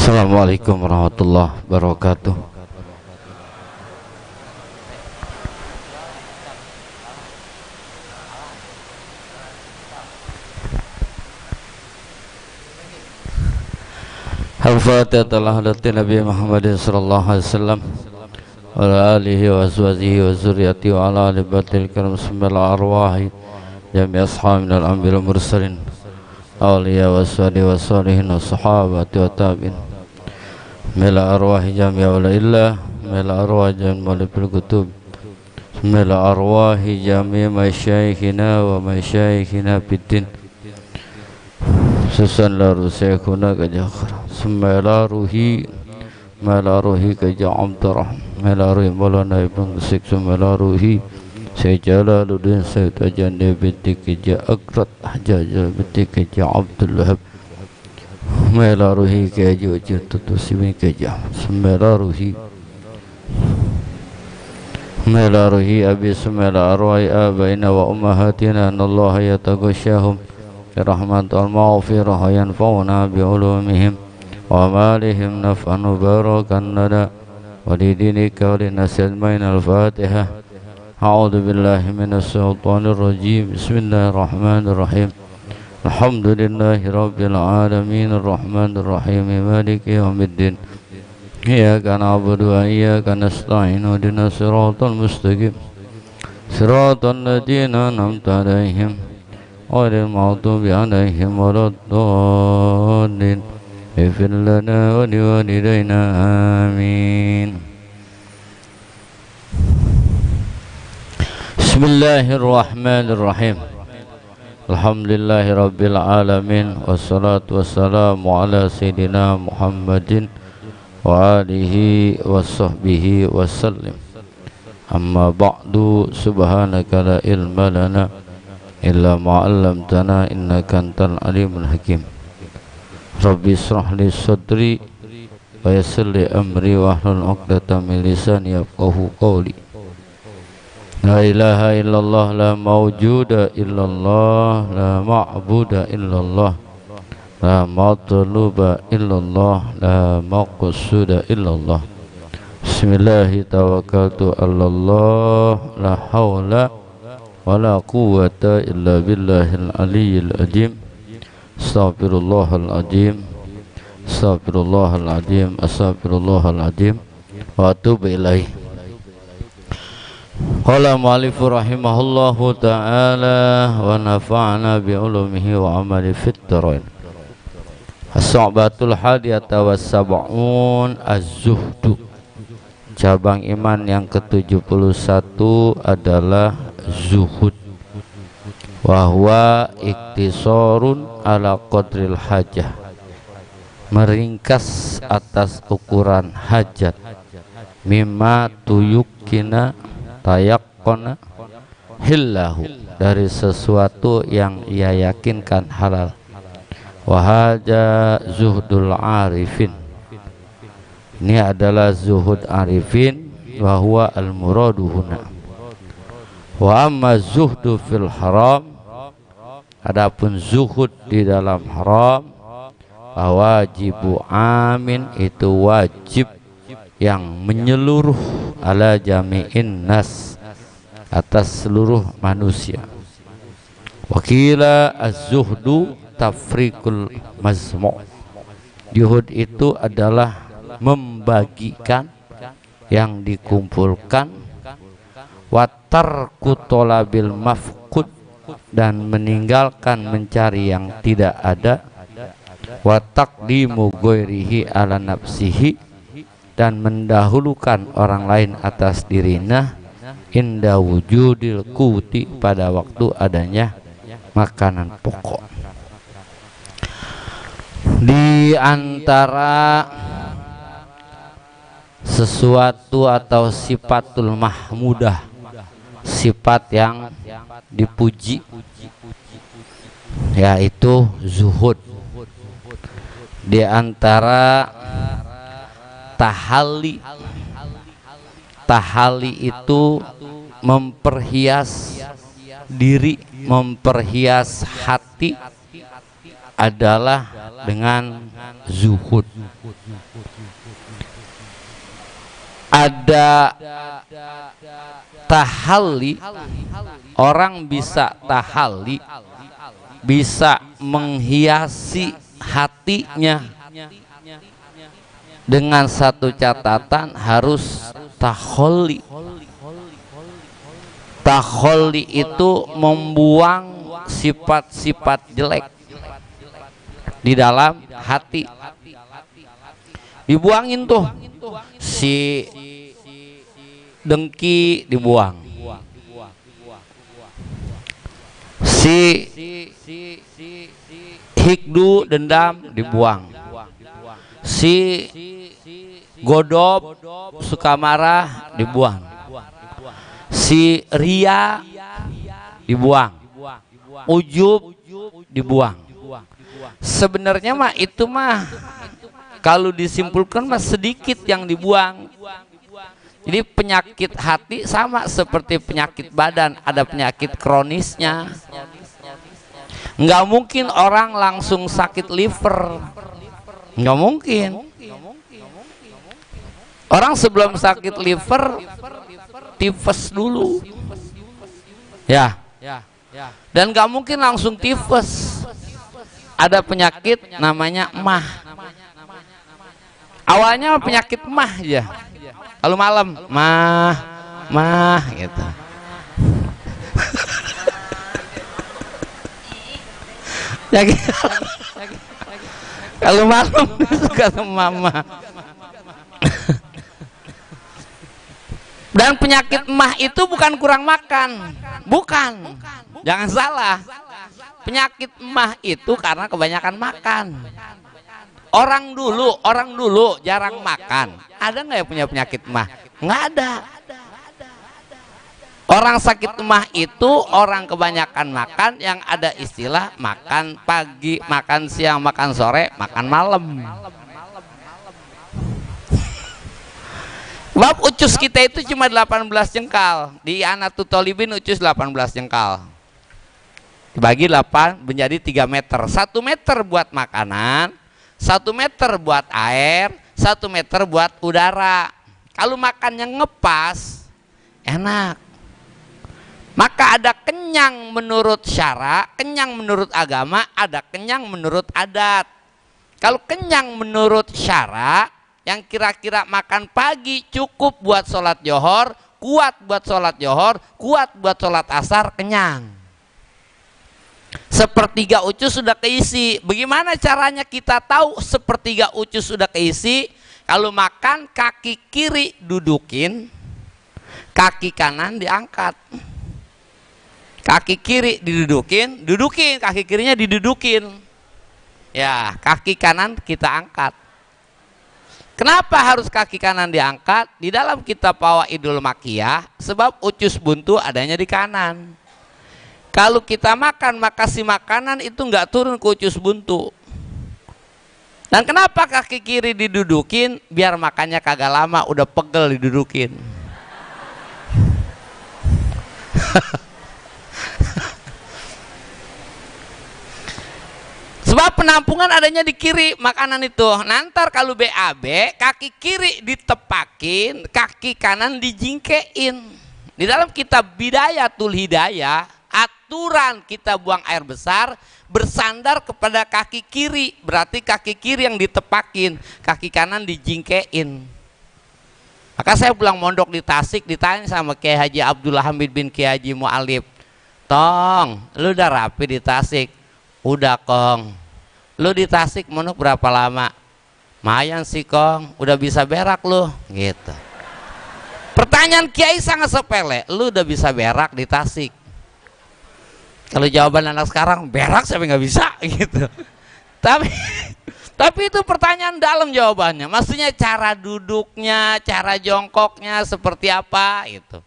Assalamualaikum warahmatullahi wabarakatuh. Al-Fatihah ala hadratin Nabi Muhammad sallallahu alaihi wasallam wa ala alihi wa azwajihi wa zurriyyatihi wa ala ali batil karam sembil arwahi jami' ashabin al-anbiya wal mursalin awliya wa salihin wa sahabati wa tabi'in mila arwahi jami' awliyaillah mila arwahi jami' malifil kutub mila arwahi jami' masyayikhina wa masyayikhina fiddin susan la rusaykuna kajakhara sumala ruhi mala ruhi kaja Abdurrahman mala ruhi maulana ibn Sik sumala ruhi Jalaluddin Sayyid Ajani binti kaja Akrat Hajjaj binti kaja Abdul Wahab mala ruhi kaja Jirtutu Sibin kaja sumala ruhi mala ruhi abi sumala arwai abaina wa ummahatina anallaha yataghashahum برحمة المغفرة ينفعنا بعلومهم ومالهم نفعا مباركا لنا ولدينك وللناس أجمعين. الفاتحة. أعوذ بالله من الشيطان الرجيم. بسم الله الرحمن الرحيم. الحمد لله رب العالمين الرحمن الرحيم مالك يوم الدين إياك نعبد وإياك نستعين اهدنا الصراط المستقيم صراط الذين أنعمت عليهم غير المغضوب عليهم ولا الضالين اغفر لنا ولوالدينا آمين. بسم الله الرحمن الرحيم. الحمد لله رب العالمين والصلاة والسلام على سيدنا محمد وآله وصحبه وسلم. أما بعد سبحانك لا علم لنا illa ma'allamtana innaka antal alimul hakim. Rabbi israh li sadri wa yassir li amri wa hlul 'uqdatam min lisani yafqahu qawli. La ilaha illallah la mawjuda illallah la ma'buda illallah la matluba illallah la maqsuda illallah. Bismillahi tawakkaltu 'alallah la haula wala quwwata illa billahil aliyyil azim. Astaghfirullahal azim astaghfirullahal azim astaghfirullahal azim wa atubu ilaih. Qala mu'allifu rahimahullahu ta'ala wa nafa'ana bi ulumihi wa amali fit darain. As-sa'batul hadiyata was sab'un az-zuhdu. Cabang iman yang ke-71 adalah zuhud, wa huwa iktisarun ala qadril hajah, meringkas atas ukuran hajat, mimma tuyukina tayakkona hillahu, dari sesuatu yang ia yakinkan halal. Wahaja zuhdul arifin, ini adalah zuhud arifin, wa huwa al muradu huna. Wa amma zuhdu fil haram, adapun zuhud di dalam haram, wajibu amin, itu wajib yang menyeluruh, ala jami'in nas, atas seluruh manusia. Wakila az-zuhdu tafriqul mazmu', zuhud itu adalah membagikan yang dikumpulkan, wa tarku talabil mafqud, dan meninggalkan mencari yang tidak ada, wa taqdimu ghairihi ala nafsihi, dan mendahulukan orang lain atas dirinya, inda wujudil quti, pada waktu adanya makanan pokok. Di antara sesuatu atau sifatul mahmudah, sifat yang dipuji, yaitu zuhud. Di antara tahalli, tahalli itu memperhias diri, memperhias hati, adalah dengan zuhud. Ada tahalli, orang bisa tahalli, bisa menghiasi hatinya, dengan satu catatan, harus taholli. Taholli itu membuang sifat-sifat jelek di dalam hati. Dibuangin tuh, si dengki dibuang, si hikdu dendam dibuang, si godob suka marah dibuang, si ria dibuang, ujub dibuang. Sebenarnya mah itu mah kalau disimpulkan mah sedikit yang dibuang. Jadi penyakit hati sama seperti penyakit badan, ada penyakit kronisnya. Nggak mungkin orang langsung sakit liver, nggak mungkin. Orang sebelum sakit liver tifus dulu, ya. Dan nggak mungkin langsung tifus. Ada penyakit namanya emah. Awalnya penyakit emah aja. Kalau malam mah gitu. Kalau malam suka sama mama. Dan penyakit emah itu bukan kurang makan, bukan. Jangan salah. Penyakit emah itu karena kebanyakan makan. Orang dulu jarang makan. Ada nggak yang punya penyakit emah? Nggak ada. Orang sakit emah itu orang kebanyakan makan, yang ada istilah makan pagi, makan siang, makan sore, makan malam. Bab ucus kita itu cuma 18 jengkal. Di Anatut Tolibin ucus 18 jengkal. Dibagi 8 menjadi 3 meter. 1 meter buat makanan, 1 meter buat air, 1 meter buat udara. Kalau makannya ngepas, enak. Maka ada kenyang menurut syara, kenyang menurut agama, ada kenyang menurut adat. Kalau kenyang menurut syara, yang kira-kira makan pagi cukup buat sholat johor, kuat buat sholat johor, kuat buat sholat asar, kenyang. Sepertiga ucus sudah keisi. Bagaimana caranya kita tahu sepertiga ucus sudah keisi? Kalau makan, kaki kiri dudukin, kaki kanan diangkat. Kaki kiri didudukin, dudukin, kaki kirinya didudukin. Ya, kaki kanan kita angkat. Kenapa harus kaki kanan diangkat? Di dalam kitab Fawaidul Makiyah, sebab ucus buntu adanya di kanan. Kalau kita makan, maka si makanan itu nggak turun ke ucus buntu. Dan kenapa kaki kiri didudukin? Biar makannya kagak lama, udah pegel didudukin. Sebab penampungan adanya di kiri makanan itu. Nanti kalau BAB, kaki kiri ditepakin, kaki kanan dijingkein. Di dalam kitab Bidayatul Hidayah, aturan kita buang air besar bersandar kepada kaki kiri. Berarti kaki kiri yang ditepakin, kaki kanan dijingkein. Maka saya pulang mondok di Tasik, ditanya sama Kiai Haji Abdullah Hamid bin Kiai Haji Mu'alib, "Tong, lu udah rapi di Tasik?" "Udah, Kong." "Lu di Tasik mondok berapa lama?" "Mayan sih, Kong, udah bisa berak lu." Gitu. Pertanyaan Kiai sangat sepele, lu udah bisa berak di Tasik? Kalau jawaban anak sekarang, berak siapa nggak bisa gitu. Tapi itu pertanyaan dalam jawabannya. Maksudnya cara duduknya, cara jongkoknya seperti apa gitu.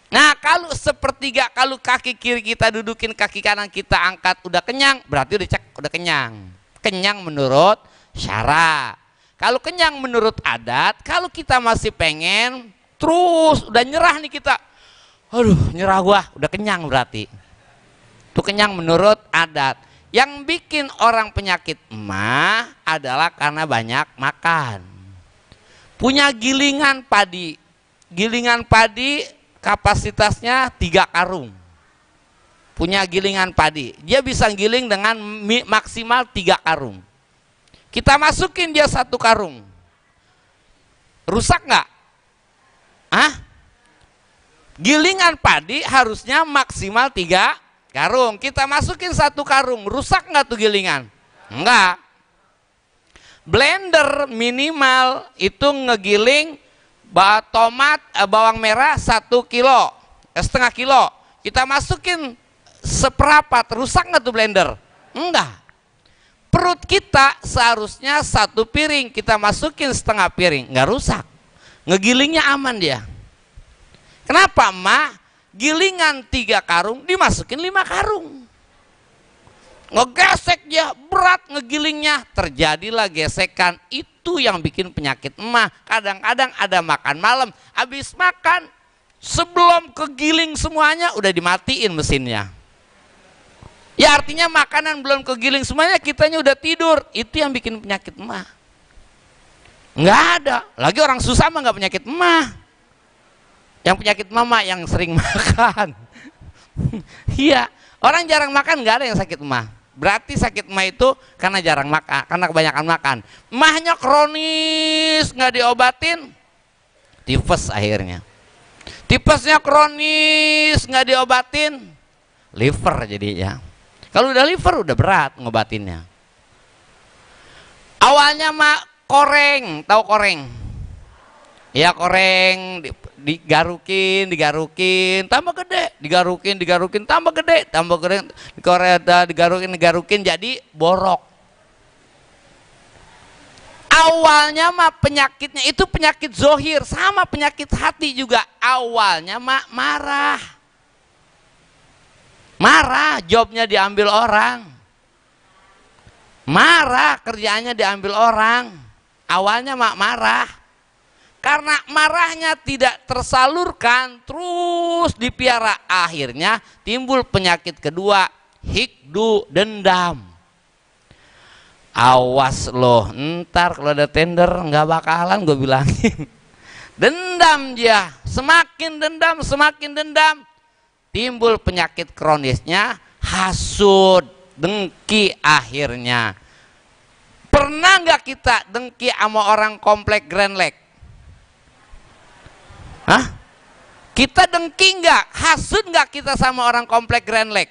Nah, kalau sepertiga, kalau kaki kiri kita dudukin, kaki kanan kita angkat, udah kenyang, berarti udah cek, udah kenyang. Kenyang menurut syara. Kalau kenyang menurut adat, kalau kita masih pengen, terus udah nyerah nih kita. Aduh, nyerah gua, udah kenyang berarti. Itu kenyang menurut adat. Yang bikin orang penyakit emah adalah karena banyak makan. Punya gilingan padi. Gilingan padi kapasitasnya 3 karung. Punya gilingan padi, dia bisa giling dengan maksimal 3 karung. Kita masukin dia 1 karung, rusak nggak? Gilingan padi harusnya maksimal 3 karung. Kita masukin 1 karung, rusak nggak tuh gilingan? Enggak. Blender minimal itu ngegiling tomat, bawang merah 1 kilo, setengah kilo. Kita masukin seperempat, rusak nggak tuh blender? Enggak. Perut kita seharusnya 1 piring, kita masukin setengah piring, nggak rusak. Ngegilingnya aman dia. Kenapa, emak? Gilingan 3 karung dimasukin 5 karung. Ngegesek dia, berat ngegilingnya, terjadilah gesekan. Itu yang bikin penyakit emah. Kadang-kadang ada makan malam, habis makan sebelum kegiling semuanya udah dimatiin mesinnya. Ya artinya makanan belum kegiling semuanya, kitanya udah tidur. Itu yang bikin penyakit emah. Nggak ada. Lagi orang susah mah nggak penyakit emah. Yang penyakit mama yang sering makan. Iya, orang jarang makan nggak ada yang sakit emah. Berarti sakit emah itu karena jarang makan, karena kebanyakan makan. Emahnya kronis nggak diobatin, tifus akhirnya. Tipesnya kronis nggak diobatin, liver jadinya. Kalau udah liver udah berat ngobatinnya. Awalnya mak koreng, tahu koreng? Ya koreng, digarukin, tambah gede, digarukin, tambah gede, digarukin, jadi borok. Awalnya mah penyakitnya itu penyakit zohir, sama penyakit hati juga. Awalnya mah marah, jobnya diambil orang, marah, kerjaannya diambil orang. Awalnya mah marah. Karena marahnya tidak tersalurkan, terus dipiara, akhirnya timbul penyakit kedua, hikdu, dendam. Awas loh, ntar kalau ada tender nggak bakalan gue bilangin. Dendam dia, semakin dendam, timbul penyakit kronisnya, hasud, dengki akhirnya. Pernah nggak kita dengki sama orang komplek Grand Lake? Kita dengki nggak, hasud nggak kita sama orang komplek Grand Lake?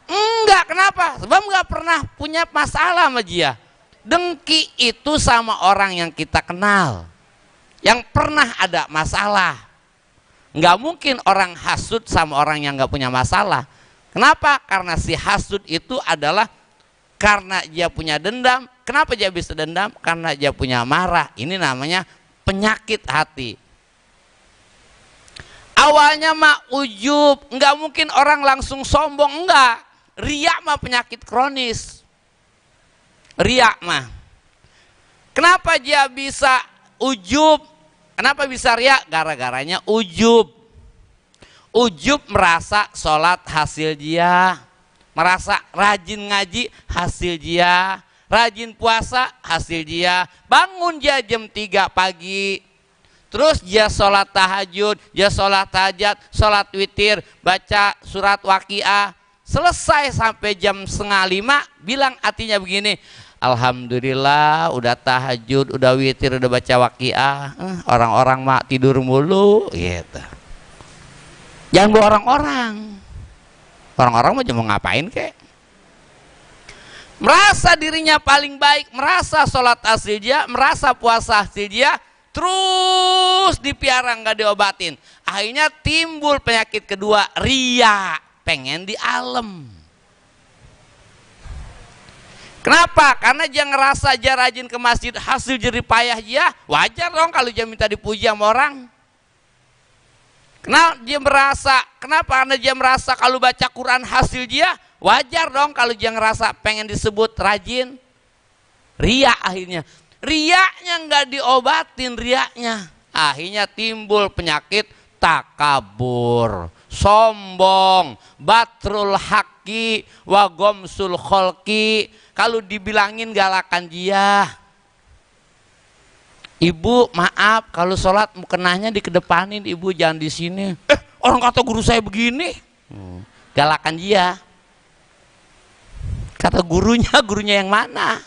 Enggak, kenapa? Sebab nggak pernah punya masalah sama dia. Dengki itu sama orang yang kita kenal, yang pernah ada masalah. Nggak mungkin orang hasud sama orang yang nggak punya masalah. Kenapa? Karena si hasud itu adalah Karena dia punya dendam. Kenapa dia bisa dendam? Karena dia punya marah. Ini namanya penyakit hati. Awalnya mah ujub, nggak mungkin orang langsung sombong, enggak. Riya mah penyakit kronis. Riya mah. Kenapa dia bisa ujub? Kenapa bisa riya? Gara-garanya ujub. Ujub merasa sholat hasil dia, merasa rajin ngaji hasil dia, rajin puasa hasil dia, bangun dia jam 3 pagi, terus dia sholat tahajud, dia sholat tahajat, sholat witir, baca surat Waqiah, selesai sampai jam 4:30, bilang hatinya begini, alhamdulillah udah tahajud, udah witir, udah baca Waqiah, orang-orang mak tidur mulu gitu. Jangan bawa orang-orang. Orang-orang mau cuma ngapain kek? Merasa dirinya paling baik, merasa sholat hasil dia, merasa puasa hasil dia, terus dipiara nggak diobatin. Akhirnya timbul penyakit kedua, riya, pengen dialem. Kenapa? Karena dia ngerasa dia rajin ke masjid, hasil jerih payah dia, wajar dong kalau dia minta dipuji sama orang. Kenapa? Karena dia merasa kalau baca Quran hasil dia, wajar dong kalau dia ngerasa pengen disebut rajin. Riya akhirnya. Riyanya nggak diobatin, riyanya. Akhirnya timbul penyakit takabur, sombong, batrul haqqi, wa gomsul kholqi. Kalau dibilangin galakan dia. Ibu maaf kalau sholat mukenahnya dikedepanin, ibu jangan di sini. Orang kata guru saya begini. Galakan dia. Kata gurunya yang mana?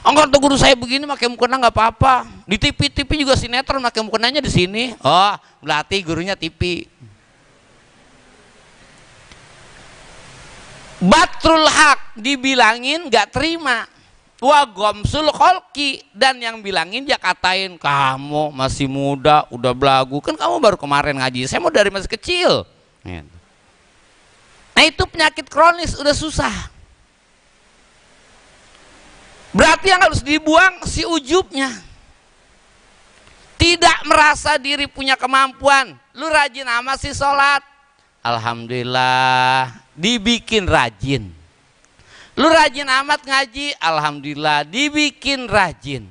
Orang kata guru saya begini pakai mukena nggak apa-apa. Di TV juga sinetron pakai mukenanya di sini. Oh, berarti gurunya TV. Batrul haq dibilangin nggak terima. Wa gomsul kholqi, dan yang bilangin dia katain, kamu masih muda, udah belagu, kan kamu baru kemarin ngaji, saya mau dari masih kecil. Nah itu penyakit kronis, udah susah. Berarti yang harus dibuang si ujubnya. Tidak merasa diri punya kemampuan. Lu rajin amat sih sholat, alhamdulillah dibikin rajin. Lu rajin amat ngaji, alhamdulillah dibikin rajin.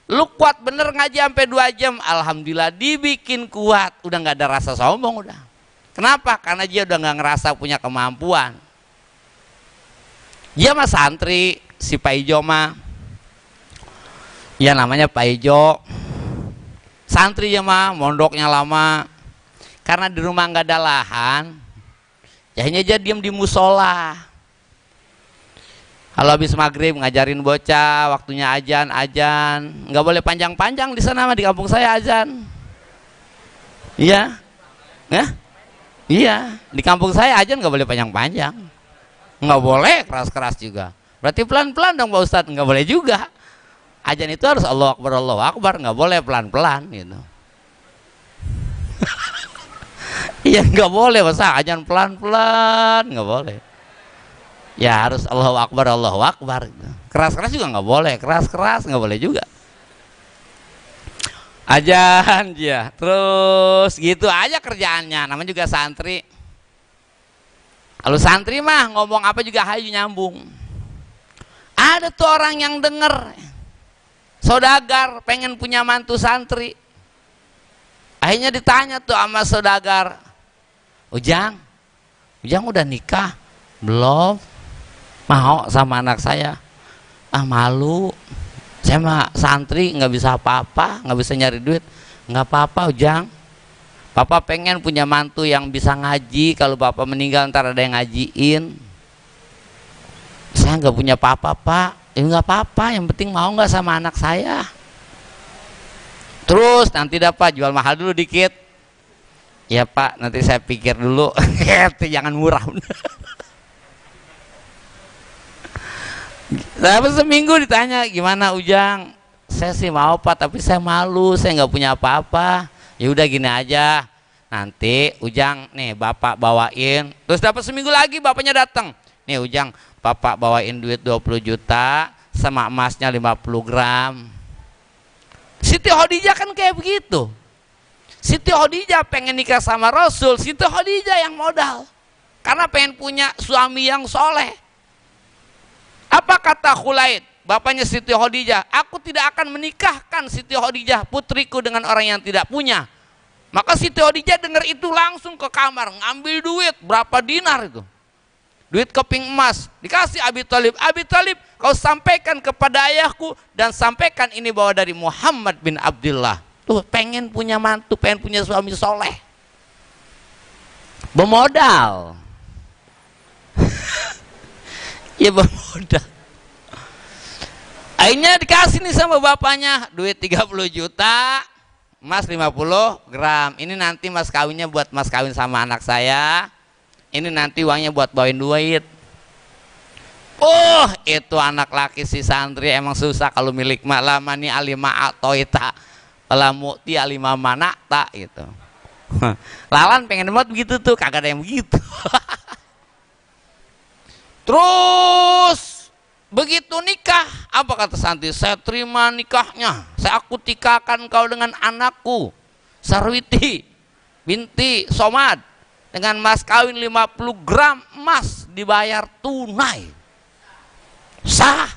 Lu kuat bener ngaji sampai 2 jam, alhamdulillah dibikin kuat. Udah nggak ada rasa sombong udah. Kenapa? Karena dia udah nggak ngerasa punya kemampuan. Dia mah santri, si Pak Ijo mah, ya namanya Pak Ijo. Santri ya mah, mondoknya lama. Karena di rumah nggak ada lahan, jadinya dia diem di musola. Kalau habis maghrib ngajarin bocah, waktunya azan, nggak boleh panjang-panjang di sana mah, di kampung saya azan. Iya, iya, di kampung saya azan nggak boleh panjang-panjang, nggak boleh keras-keras juga. Berarti pelan-pelan dong Pak Ustadz, nggak boleh juga. Azan itu harus Allahu Akbar, nggak boleh pelan-pelan gitu. Iya nggak boleh, masa azan pelan-pelan, nggak boleh. Ya harus Allahu Akbar. Keras-keras juga nggak boleh, keras-keras nggak boleh juga. Ajan ya, terus gitu aja kerjaannya. Namanya juga santri. Kalau santri mah ngomong apa juga hayu nyambung. Ada tuh orang yang denger, saudagar pengen punya mantu santri. Akhirnya ditanya tuh sama saudagar, Ujang udah nikah belum? Mau sama anak saya? Ah malu, saya mah santri nggak bisa apa-apa, nggak bisa nyari duit. Nggak apa-apa Ujang, Papa pengen punya mantu yang bisa ngaji, kalau Papa meninggal ntar ada yang ngajiin. Saya nggak punya papa Pak. Ya nggak apa-apa, yang penting mau nggak sama anak saya. Terus nanti dapat jual mahal dulu dikit. Ya Pak, nanti saya pikir dulu. Jangan murah. Tapi seminggu ditanya, gimana Ujang? Saya sih mau Pak, tapi saya malu, saya nggak punya apa-apa. Ya udah gini aja, nanti Ujang nih Bapak bawain. Terus dapat seminggu lagi bapaknya datang. nih Ujang, Bapak bawain duit 20 juta sama emasnya 50 gram. Siti Khadijah kan kayak begitu. Siti Khadijah pengen nikah sama Rasul, Siti Khadijah yang modal. Karena pengen punya suami yang soleh. Apa kata Khulaid, bapaknya Siti Khadijah? Aku tidak akan menikahkan Siti Khadijah, putriku, dengan orang yang tidak punya. Maka Siti Khadijah dengar itu langsung ke kamar, ngambil duit, berapa dinar itu? Duit keping emas, dikasih Abi Thalib. Abi Thalib, kau sampaikan kepada ayahku dan sampaikan ini bawa dari Muhammad bin Abdullah. Tuh, pengen punya mantu, pengen punya suami soleh, bermodal. Ya bermodal. Akhirnya dikasih nih sama bapaknya duit 30 juta, emas 50 gram. Ini nanti mas kawinnya buat mas kawin sama anak saya. Ini nanti uangnya buat bawain duit. Oh, itu anak laki si santri emang susah kalau milik malamani alima atoita. Mu'ti alima mana tak gitu. Lalan pengen banget begitu tuh, kagak ada yang begitu. Terus begitu nikah, apa kata santri? Saya terima nikahnya, aku tikahkan kau dengan anakku Sarwiti binti Somad dengan mas kawin 50 gram emas dibayar tunai. Sah.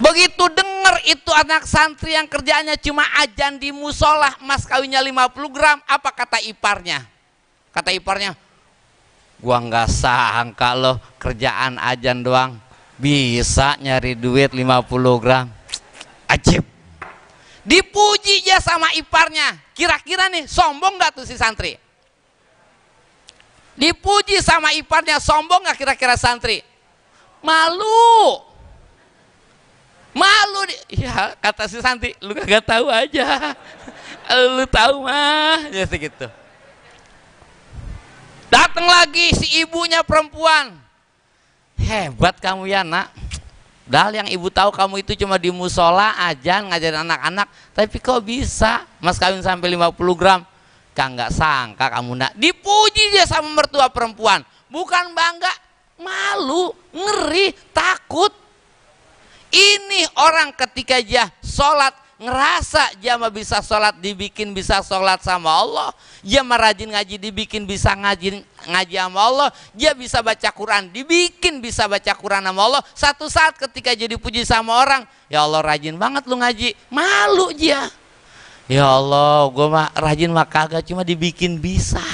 Begitu dengar itu anak santri yang kerjanya cuma ajan di musola, mas kawinnya 50 gram, apa kata iparnya? Kata iparnya, gua nggak sangka loh kerjaan ajan doang bisa nyari duit 50 gram. Ajib. Dipuji dia sama iparnya. Kira-kira nih sombong nggak tuh si santri? Dipuji sama iparnya, sombong nggak kira-kira santri? Malu. Malu. Ya kata si santri, lu kagak tahu aja. Lu tahu mah, ya segitu. Datang lagi si ibunya perempuan. Hebat kamu ya nak. Padahal yang ibu tahu kamu itu cuma di musola aja ngajarin anak-anak, tapi kok bisa mas kawin sampai 50 gram? Nggak sangka kamu nak. Dipuji dia sama mertua perempuan. Bukan bangga, malu, ngeri, takut. Ini orang ketika dia sholat ngerasa dia mah bisa sholat, dibikin bisa sholat sama Allah. Dia mah rajin ngaji, dibikin bisa ngaji sama Allah. Dia bisa baca Quran, dibikin bisa baca Quran sama Allah. Satu saat ketika jadi puji sama orang, ya Allah rajin banget lu ngaji, malu dia. Ya Allah, gue mah rajin mah kagak, cuma dibikin bisa.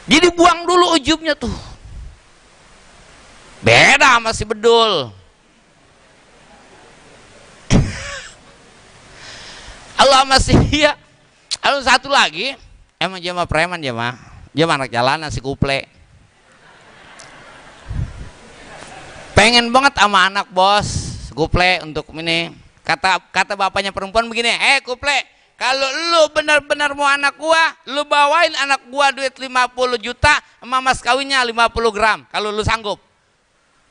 Jadi buang dulu ujubnya tuh. Beda sama si bedul. Allah masih ya. Lalu satu lagi, emang dia mah preman dia mah. Dia mah anak jalanan si kuple. Pengen banget sama anak bos kuple untuk ini. Kata bapaknya perempuan begini, kuple, kalau lu benar-benar mau anak gua, lu bawain anak gua duit 50 juta sama mas kawinnya 50 gram. Kalau lu sanggup.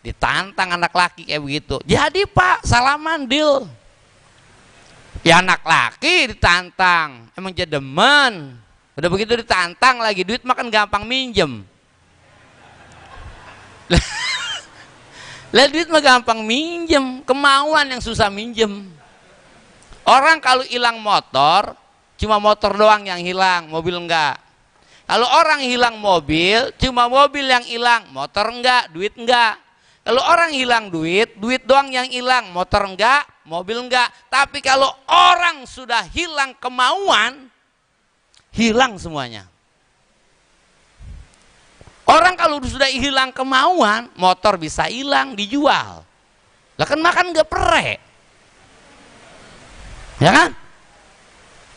Ditantang anak laki kayak begitu. Jadi Pak, salaman deal. Ya anak laki ditantang, emang dia demen. Udah begitu ditantang lagi, duit makan gampang minjem. Lah duit mah gampang minjem, kemauan yang susah minjem. Orang kalau hilang motor, cuma motor doang yang hilang, mobil enggak. Kalau orang hilang mobil, cuma mobil yang hilang, motor enggak, duit enggak. Kalau orang hilang duit, duit doang yang hilang, motor enggak, mobil enggak. Tapi kalau orang sudah hilang kemauan, hilang semuanya. Orang kalau sudah hilang kemauan, motor bisa hilang, dijual. Lah kan makan enggak perek. Ya kan?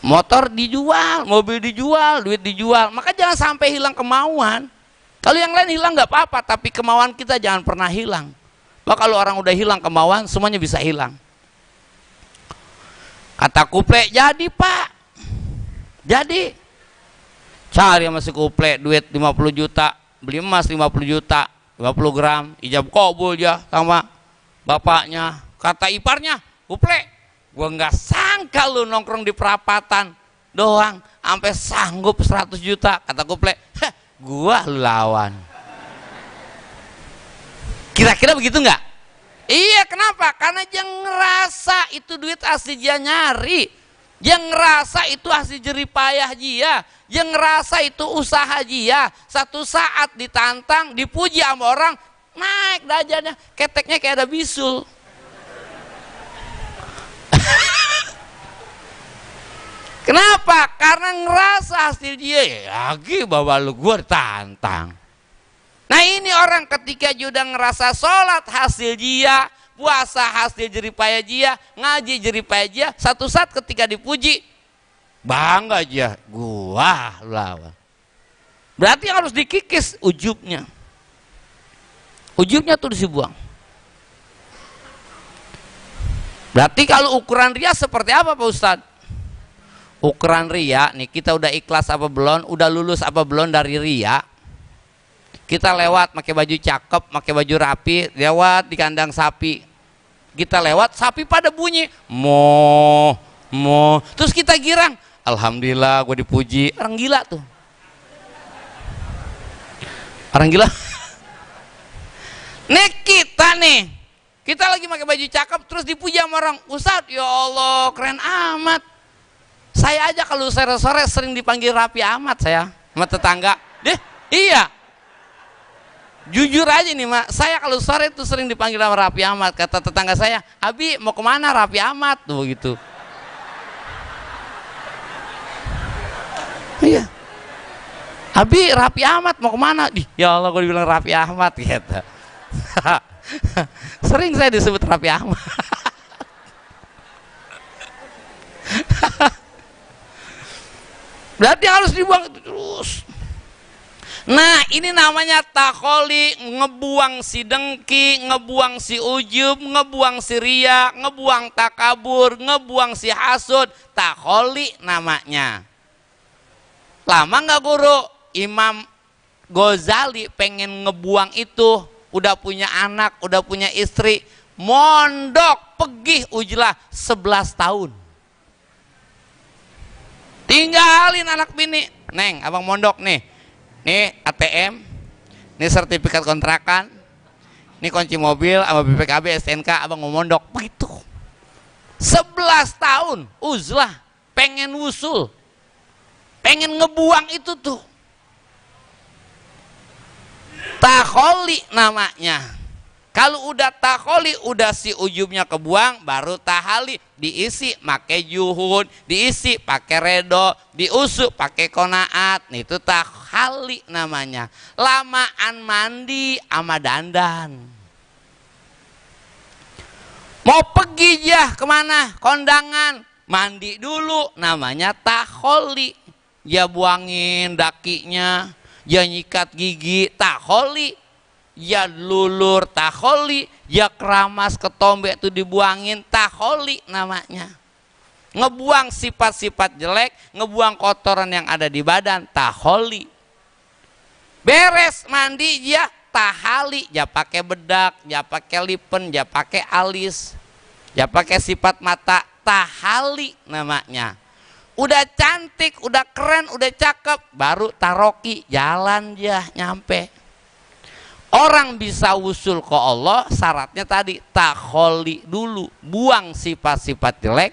Motor dijual, mobil dijual, duit dijual. Maka jangan sampai hilang kemauan. Kalau yang lain hilang nggak apa-apa, tapi kemauan kita jangan pernah hilang. Bahkan kalau orang udah hilang kemauan, semuanya bisa hilang. Kata kuple, jadi Pak, jadi cari sama si kuple duit 50 juta, beli emas 50 juta, 50 gram, ijab kabul ya sama bapaknya. Kata iparnya, kuple, gua nggak sangka lu nongkrong di perapatan doang, sampai sanggup 100 juta. Kata kuple, gua lu lawan. Kira-kira begitu nggak? Iya, kenapa? Karena dia ngerasa itu duit asli dia nyari, dia ngerasa itu hasil jerih payah dia ngerasa itu usaha dia. Satu saat ditantang, dipuji sama orang, naik derajatnya, keteknya kayak ada bisul. Kenapa? Karena ngerasa hasil dia, ya lagi bawa lu gua tantang. Nah ini orang ketika dia udah ngerasa sholat hasil dia, puasa hasil jerih payah dia, ngaji jerih payah dia, satu saat ketika dipuji, bangga dia, gua lawan. Berarti harus dikikis ujubnya. Ujubnya tuh dibuang. Berarti kalau ukuran ria seperti apa Pak Ustadz? Ukuran ria nih, kita udah ikhlas apa belum, udah lulus apa belum dari ria. Kita lewat pakai baju cakep, pakai baju rapi, lewat di kandang sapi. Kita lewat, sapi pada bunyi mo. Terus kita girang, alhamdulillah gue dipuji. Orang gila tuh. Orang gila. Nih kita lagi pakai baju cakep terus dipuji sama orang. Ustadz, ya Allah keren amat. Saya aja kalau sore-sore sering dipanggil rapi amat saya sama tetangga. Deh, iya. Jujur aja nih Mak, saya kalau sore itu sering dipanggil sama rapi amat. Kata tetangga saya, Abi mau kemana rapi amat tuh gitu. Iya. Abi rapi amat mau kemana? Ya Allah gue dibilang rapi amat gitu. Sering saya disebut rapi amat. Berarti harus dibuang terus. Nah ini namanya takholi, ngebuang si dengki, ngebuang si ujub, ngebuang si ria, ngebuang takabur, ngebuang si hasud. Takholi namanya. Lama nggak guru? Imam Ghazali pengen ngebuang itu, udah punya anak, udah punya istri, mondok pegih ujlah 11 tahun. Tinggalin anak bini, Neng, abang mondok nih ATM, nih sertifikat kontrakan, nih kunci mobil sama BPKB, STNK, abang mau mondok, begitu. 11 tahun, uzlah, pengen wusul, pengen ngebuang itu tuh. Takholi namanya. Kalau udah takholi, udah si ujubnya kebuang, baru tahali, diisi pakai juhud, diisi pakai redo, diusuk pakai konaat. Itu tahali namanya. Lamaan mandi sama dandan. Mau pergi ya kemana? Kondangan, mandi dulu, namanya takholi. Ya buangin dakinya, ya nyikat gigi, takholi. Ya lulur takholi, ya keramas ketombe itu dibuangin, takholi namanya. Ngebuang sifat-sifat jelek, ngebuang kotoran yang ada di badan, takholi. Beres mandi ya tahali, ya pakai bedak, ya pakai lipen, ya pakai alis, ya pakai sifat mata, tahali namanya. Udah cantik, udah keren, udah cakep, baru taroki, jalan dia nyampe. Orang bisa wusul ke Allah, syaratnya tadi takholi dulu, buang sifat-sifat jelek.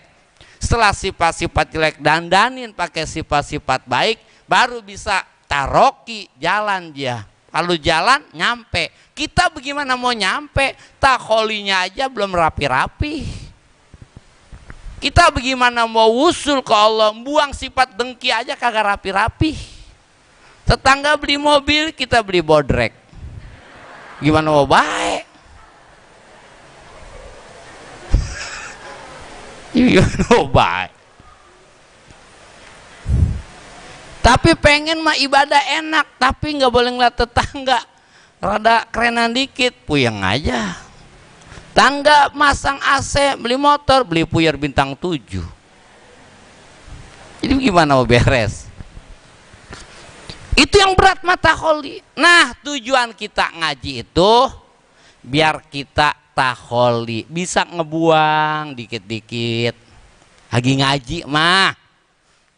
Setelah sifat-sifat jelek dandanin pakai sifat-sifat baik, baru bisa taroki, jalan dia. Kalau jalan nyampe. Kita bagaimana mau nyampe? Takholinya aja belum rapi-rapi. Kita bagaimana mau wusul ke Allah, buang sifat dengki aja kagak rapi-rapi. Tetangga beli mobil, kita beli bodrek. Gimana mau baik? Gimana mau baik? Tapi pengen mah ibadah enak, tapi nggak boleh ngeliat tetangga rada kerenan dikit, puyeng aja. Tangga masang AC, beli motor, beli puyer bintang 7. Jadi gimana mau beres? Itu yang berat mata kholi. Nah tujuan kita ngaji itu biar kita takholi, bisa ngebuang dikit-dikit. Lagi ngaji mah,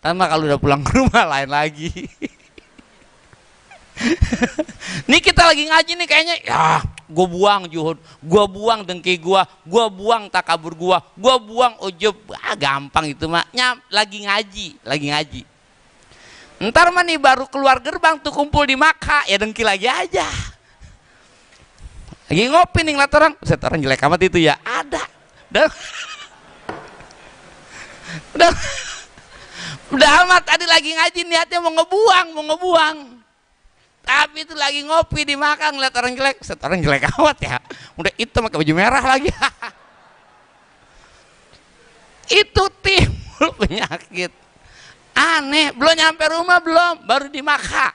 tapi kalau udah pulang ke rumah lain lagi. Nih kita lagi ngaji nih kayaknya, ya gue buang juhud, gue buang dengki gue buang takabur gue buang ujub. Gampang itu mah, lagi ngaji. Ntar mah nih baru keluar gerbang tuh kumpul di Makkah, ya dengki lagi aja. Lagi ngopi nih ngeliat orang, set orang jelek amat itu ya, ada. Udah amat, tadi lagi ngaji niatnya mau ngebuang. Tapi itu lagi ngopi di Makkah ngeliat orang jelek, set orang jelek amat ya. Udah hitam pakai baju merah lagi. Itu timbul penyakit. Aneh, belum nyampe rumah baru di Makkah.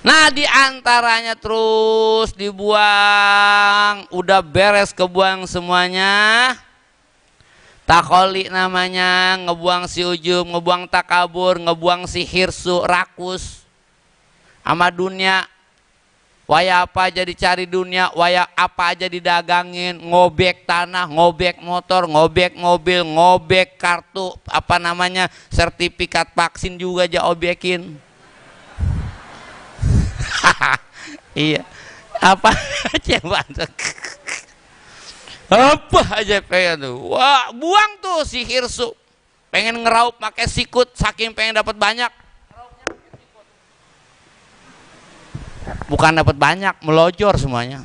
Nah, diantaranya terus dibuang, udah beres kebuang semuanya. Takoli namanya, ngebuang si ujub, ngebuang takabur, ngebuang si hirsu, rakus sama dunia. Waya apa aja dicari dunia, waya apa aja didagangin, ngobek tanah, ngobek motor, ngobek mobil, ngobek kartu, apa namanya, sertifikat vaksin juga aja obekin. Iya, apa aja banyak. Apa aja pengen tuh, wah buang tuh si hirsu, pengen ngeraup pakai sikut, saking pengen dapat banyak, bukan dapat banyak, melojor semuanya.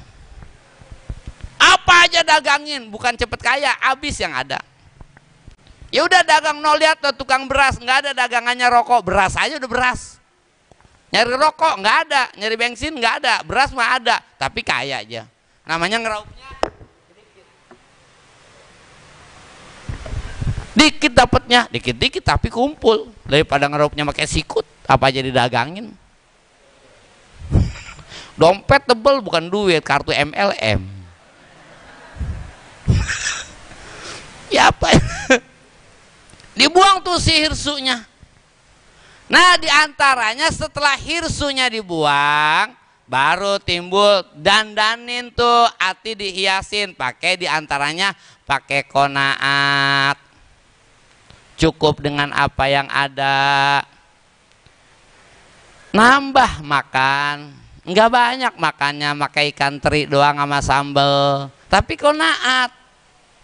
Apa aja dagangin, bukan cepet kaya, habis yang ada. Ya udah dagang, no lihat tuh tukang beras, nggak ada dagangannya rokok, beras aja udah beras. Nyari rokok nggak ada, nyari bensin nggak ada, beras mah ada, tapi kaya aja. Namanya ngeraupnya dikit dapatnya, dikit-dikit tapi kumpul. Daripada ngeraupnya pakai sikut, apa aja didagangin. Dompet tebel bukan duit, kartu MLM. Ya apa? Dibuang tuh si hirsunya. Nah, diantaranya setelah hirsunya dibuang, baru timbul dandanin tuh, hati dihiasin, pakai diantaranya pakai qanaat. Cukup dengan apa yang ada. Nambah makan, nggak banyak makannya, pakai ikan teri doang sama sambal, tapi qanaat.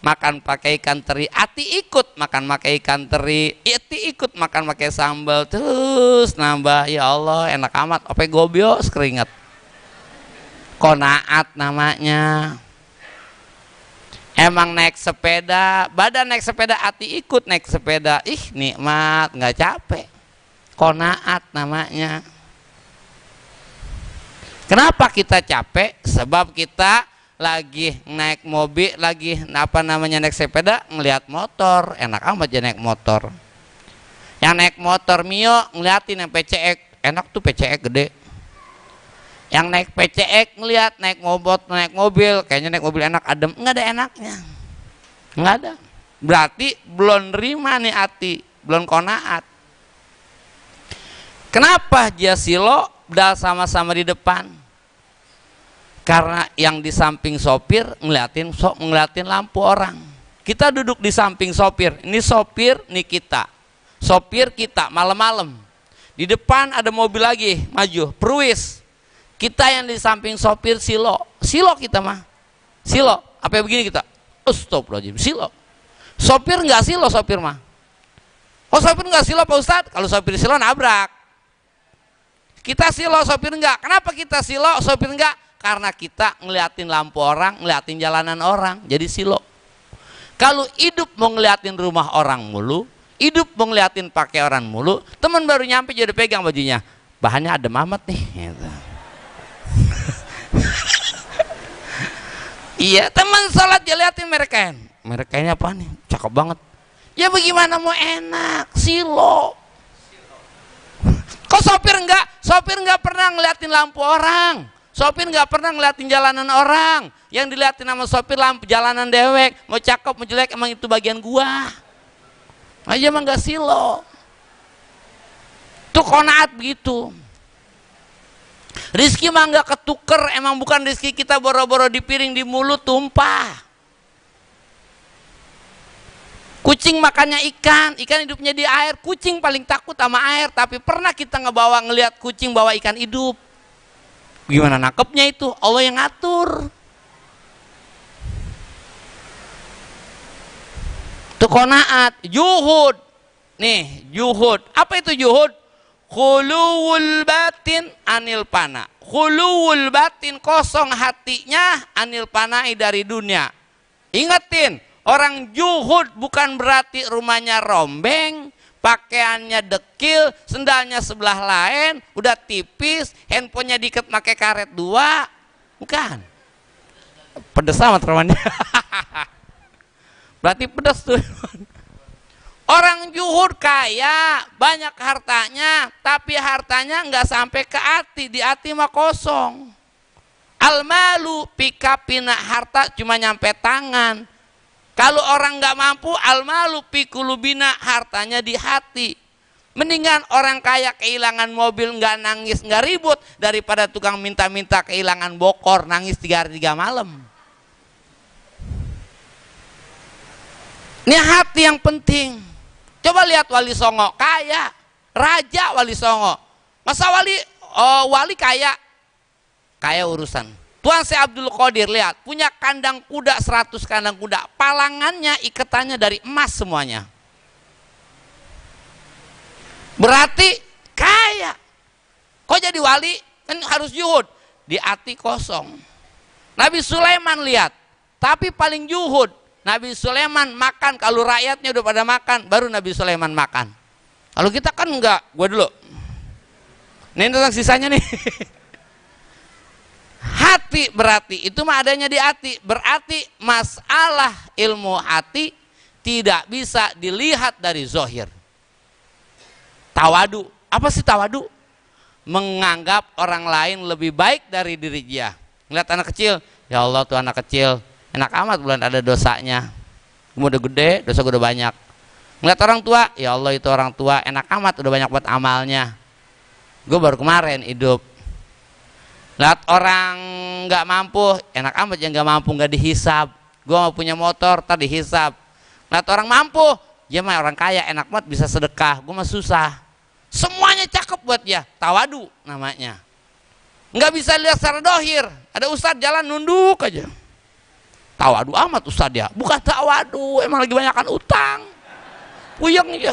Makan pakai ikan teri, hati ikut makan pakai ikan teri, hati ikut makan pakai sambal, terus nambah. Ya Allah, enak amat, ope gobios keringat. Qanaat namanya. Emang naik sepeda, badan naik sepeda, hati ikut naik sepeda, ih nikmat, nggak capek. Qanaat namanya. Kenapa kita capek? Sebab kita lagi naik mobil, lagi apa namanya naik sepeda, ngelihat motor, enak amat aja naik motor. Yang naik motor Mio ngeliatin yang PCX, enak tuh PCX gede. Yang naik PCX ngeliat naik mobil, kayaknya naik mobil enak, adem, nggak ada enaknya, nggak ada. Berarti belum nerima nih hati, belum qanaat. Kenapa dia silo udah sama-sama di depan? Karena yang di samping sopir ngeliatin lampu orang. Kita duduk di samping sopir, ini sopir nih kita, sopir kita malam-malam. Di depan ada mobil lagi maju, perwis. Kita yang di samping sopir silo kita mah, silo. Apa yang begini kita? Astagfirullahaladzim, silo. Sopir nggak silo, sopir mah. Oh sopir nggak silo Pak Ustadz? Kalau sopir silo nabrak. Kita silo, sopir nggak. Kenapa kita silo, sopir nggak? Karena kita ngeliatin lampu orang, ngeliatin jalanan orang, jadi silo. Kalau hidup mau ngeliatin rumah orang mulu, hidup mau ngeliatin pakai orang mulu, teman baru nyampe jadi pegang bajunya, bahannya adem amat nih. Gitu. Iya, teman sholat dia liatin mereka apa nih, cakep banget. Ya bagaimana mau enak, silo. Kok sopir enggak pernah ngeliatin lampu orang, sopir enggak pernah ngeliatin jalanan orang. Yang diliatin sama sopir lampu jalanan dewek, mau cakep mau jelek emang itu bagian gua. Aja emang enggak silo. Tuh qanaat begitu. Rizki mah nggak ketuker, emang bukan rizki kita boro-boro di piring di mulut tumpah. Kucing makannya ikan, ikan hidupnya di air. Kucing paling takut sama air, tapi pernah kita ngelihat kucing bawa ikan hidup? Gimana nangkepnya itu? Allah yang ngatur. Itu qanaat, juhud. Nih, juhud. Apa itu juhud? Khuluwul batin anil pana. Khuluwul batin, kosong hatinya, anil panai, dari dunia. Ingetin, orang juhud bukan berarti rumahnya rombeng, pakaiannya dekil, sendalnya sebelah lain, udah tipis, handphonenya dikit pakai karet 2. Bukan. Pedes amat romannya. Berarti pedes tuh. Orang juhud kaya, banyak hartanya, tapi hartanya nggak sampai ke hati, di hati mah kosong. Almalu pikapina, harta cuma nyampe tangan. Kalau orang nggak mampu, almalu pikulubina, hartanya di hati. Mendingan orang kaya kehilangan mobil nggak nangis, nggak ribut, daripada tukang minta-minta kehilangan bokor, nangis 3 hari 3 malam. Ini hati yang penting. Coba lihat Wali Songo, kaya, raja Wali Songo. Masa wali kaya urusan. Tuan Syekh Abdul Qadir, lihat, punya kandang kuda 100 kandang kuda, palangannya ikatannya dari emas semuanya. Berarti kaya. Kok jadi wali? Kan harus juhud. Di hati kosong. Nabi Sulaiman lihat, tapi paling juhud. Nabi Sulaiman makan, kalau rakyatnya udah pada makan, baru Nabi Sulaiman makan. Kalau kita kan enggak, gua dulu. Ini tentang sisanya nih. Hati berarti, itu mah adanya di hati. Berarti masalah ilmu hati tidak bisa dilihat dari zohir. Tawadu, apa sih tawadu? Menganggap orang lain lebih baik dari diri dia. Ngeliat anak kecil, ya Allah tuh anak kecil, enak amat bulan ada dosanya. Gue udah gede, dosa gue udah banyak. Ngeliat orang tua, ya Allah itu orang tua, enak amat udah banyak buat amalnya. Gue baru kemarin hidup. Lihat orang nggak mampu, enak amat yang nggak mampu nggak dihisab. Gue mau punya motor, tar dihisab. Lihat orang mampu, dia mah orang kaya, enak amat bisa sedekah. Gue mah susah. Semuanya cakep buat dia, tawadu namanya. Nggak bisa lihat secara dohir. Ada ustadz jalan nunduk aja. Tawadu amat ustadz ya. Bukan tawadu, emang lagi banyakan utang. Puyeng ya.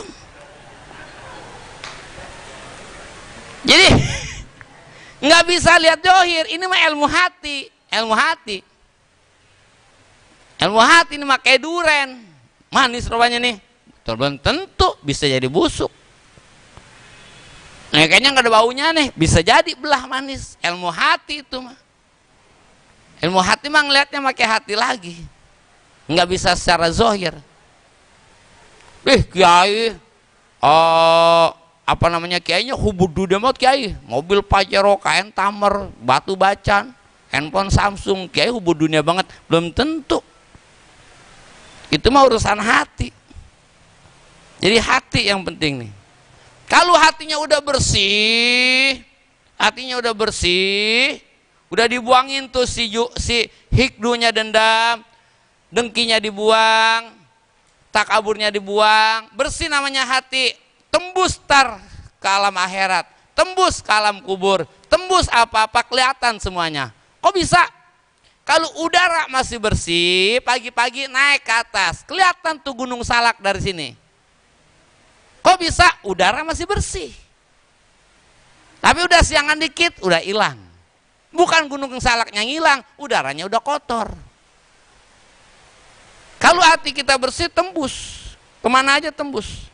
Jadi nggak bisa lihat dohir. Ini mah ilmu hati. Ilmu hati. Ilmu hati ini mah kayak duren. Manis rupanya nih. Belum tentu bisa jadi busuk. Nah, kayaknya nggak ada baunya nih. Bisa jadi belah manis. Ilmu hati itu mah. Ilmu hati mah ngeliatnya pakai hati lagi. Nggak bisa secara zohir. Kiai, apa namanya kiainya hubudu demot kiai. Mobil Pajero, kain tamer, batu bacan, handphone Samsung, kiai hubudunya banget. Belum tentu. Itu mah urusan hati. Jadi hati yang penting nih. Kalau hatinya udah bersih, udah dibuangin tuh si hikdunya dendam, dengkinya dibuang, takaburnya dibuang, bersih namanya hati, tembus tar ke alam akhirat, tembus ke alam kubur, tembus apa-apa kelihatan semuanya. Kok bisa? Kalau udara masih bersih, pagi-pagi naik ke atas, kelihatan tuh Gunung Salak dari sini. Kok bisa? Udara masih bersih. Tapi udah siangan dikit, udah hilang. Bukan Gunung Salaknya hilang, udaranya udah kotor. Kalau hati kita bersih, tembus. Kemana aja tembus.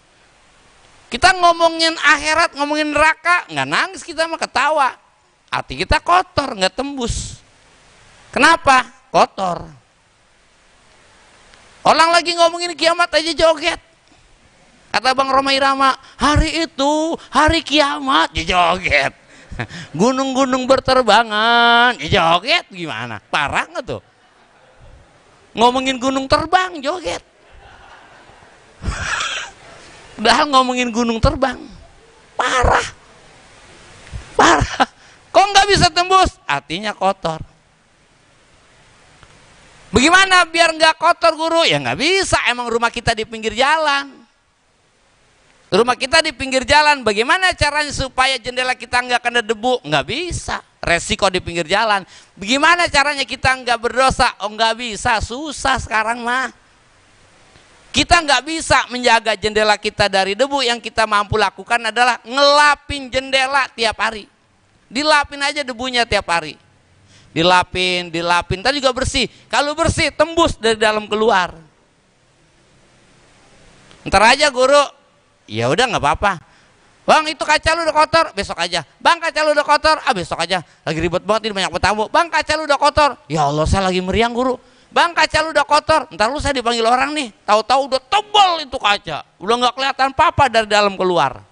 Kita ngomongin akhirat, ngomongin neraka, nggak nangis kita mah ketawa. Hati kita kotor, nggak tembus. Kenapa? Kotor. Orang lagi ngomongin kiamat aja joget. Kata Bang Roma Irama, hari itu hari kiamat, joget. Gunung-gunung berterbangan, joget gimana? Parah nggak tuh? Ngomongin gunung terbang, joget. Padahal ngomongin gunung terbang, parah. Kok nggak bisa tembus? Hatinya kotor. Bagaimana biar nggak kotor guru? Ya nggak bisa, emang rumah kita di pinggir jalan. Rumah kita di pinggir jalan, bagaimana caranya supaya jendela kita nggak kena debu? Nggak bisa, resiko di pinggir jalan. Bagaimana caranya kita nggak berdosa? Oh nggak bisa, susah sekarang mah. Kita nggak bisa menjaga jendela kita dari debu. Yang kita mampu lakukan adalah ngelapin jendela tiap hari. Dilapin aja debunya tiap hari. Dilapin, tadi juga bersih. Kalau bersih, tembus dari dalam keluar. Ntar aja guru, ya udah nggak apa-apa. Bang itu kaca lu udah kotor, besok aja. Bang kaca lu udah kotor, besok aja. Lagi ribet banget ini banyak tamu. Bang kaca lu udah kotor, ya Allah saya lagi meriang guru. Bang kaca lu udah kotor, ntar lu saya dipanggil orang nih. Tahu-tahu udah tebal itu kaca, udah nggak kelihatan apa-apa dari dalam keluar.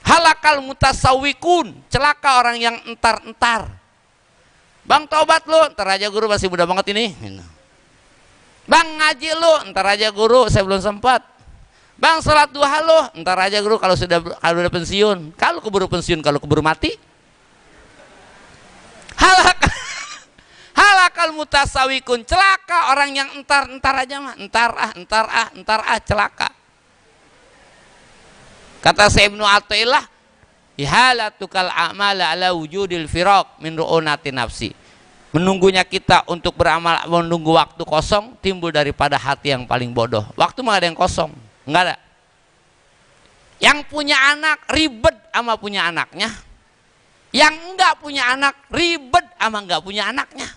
Halakal mutasawwikun, celaka orang yang entar-entar. Bang tobat lu, ntar aja guru masih muda banget ini. Bang ngaji lu, ntar aja guru saya belum sempat. Bang sholat duha lu, ntar aja guru kalau udah pensiun. Kalau keburu pensiun, kalau keburu mati. Halakal mutasawikun, celaka orang yang entar aja mah, entar celaka. Kata Syekh Ibnu Athaillah, ihalatukal a'mala ala wujudil firaq min ru'unati nafsi. Menunggunya kita untuk beramal, menunggu waktu kosong timbul daripada hati yang paling bodoh. Waktu mah ada yang kosong, enggak ada. Yang punya anak ribet sama punya anaknya. Yang enggak punya anak ribet sama enggak punya anaknya.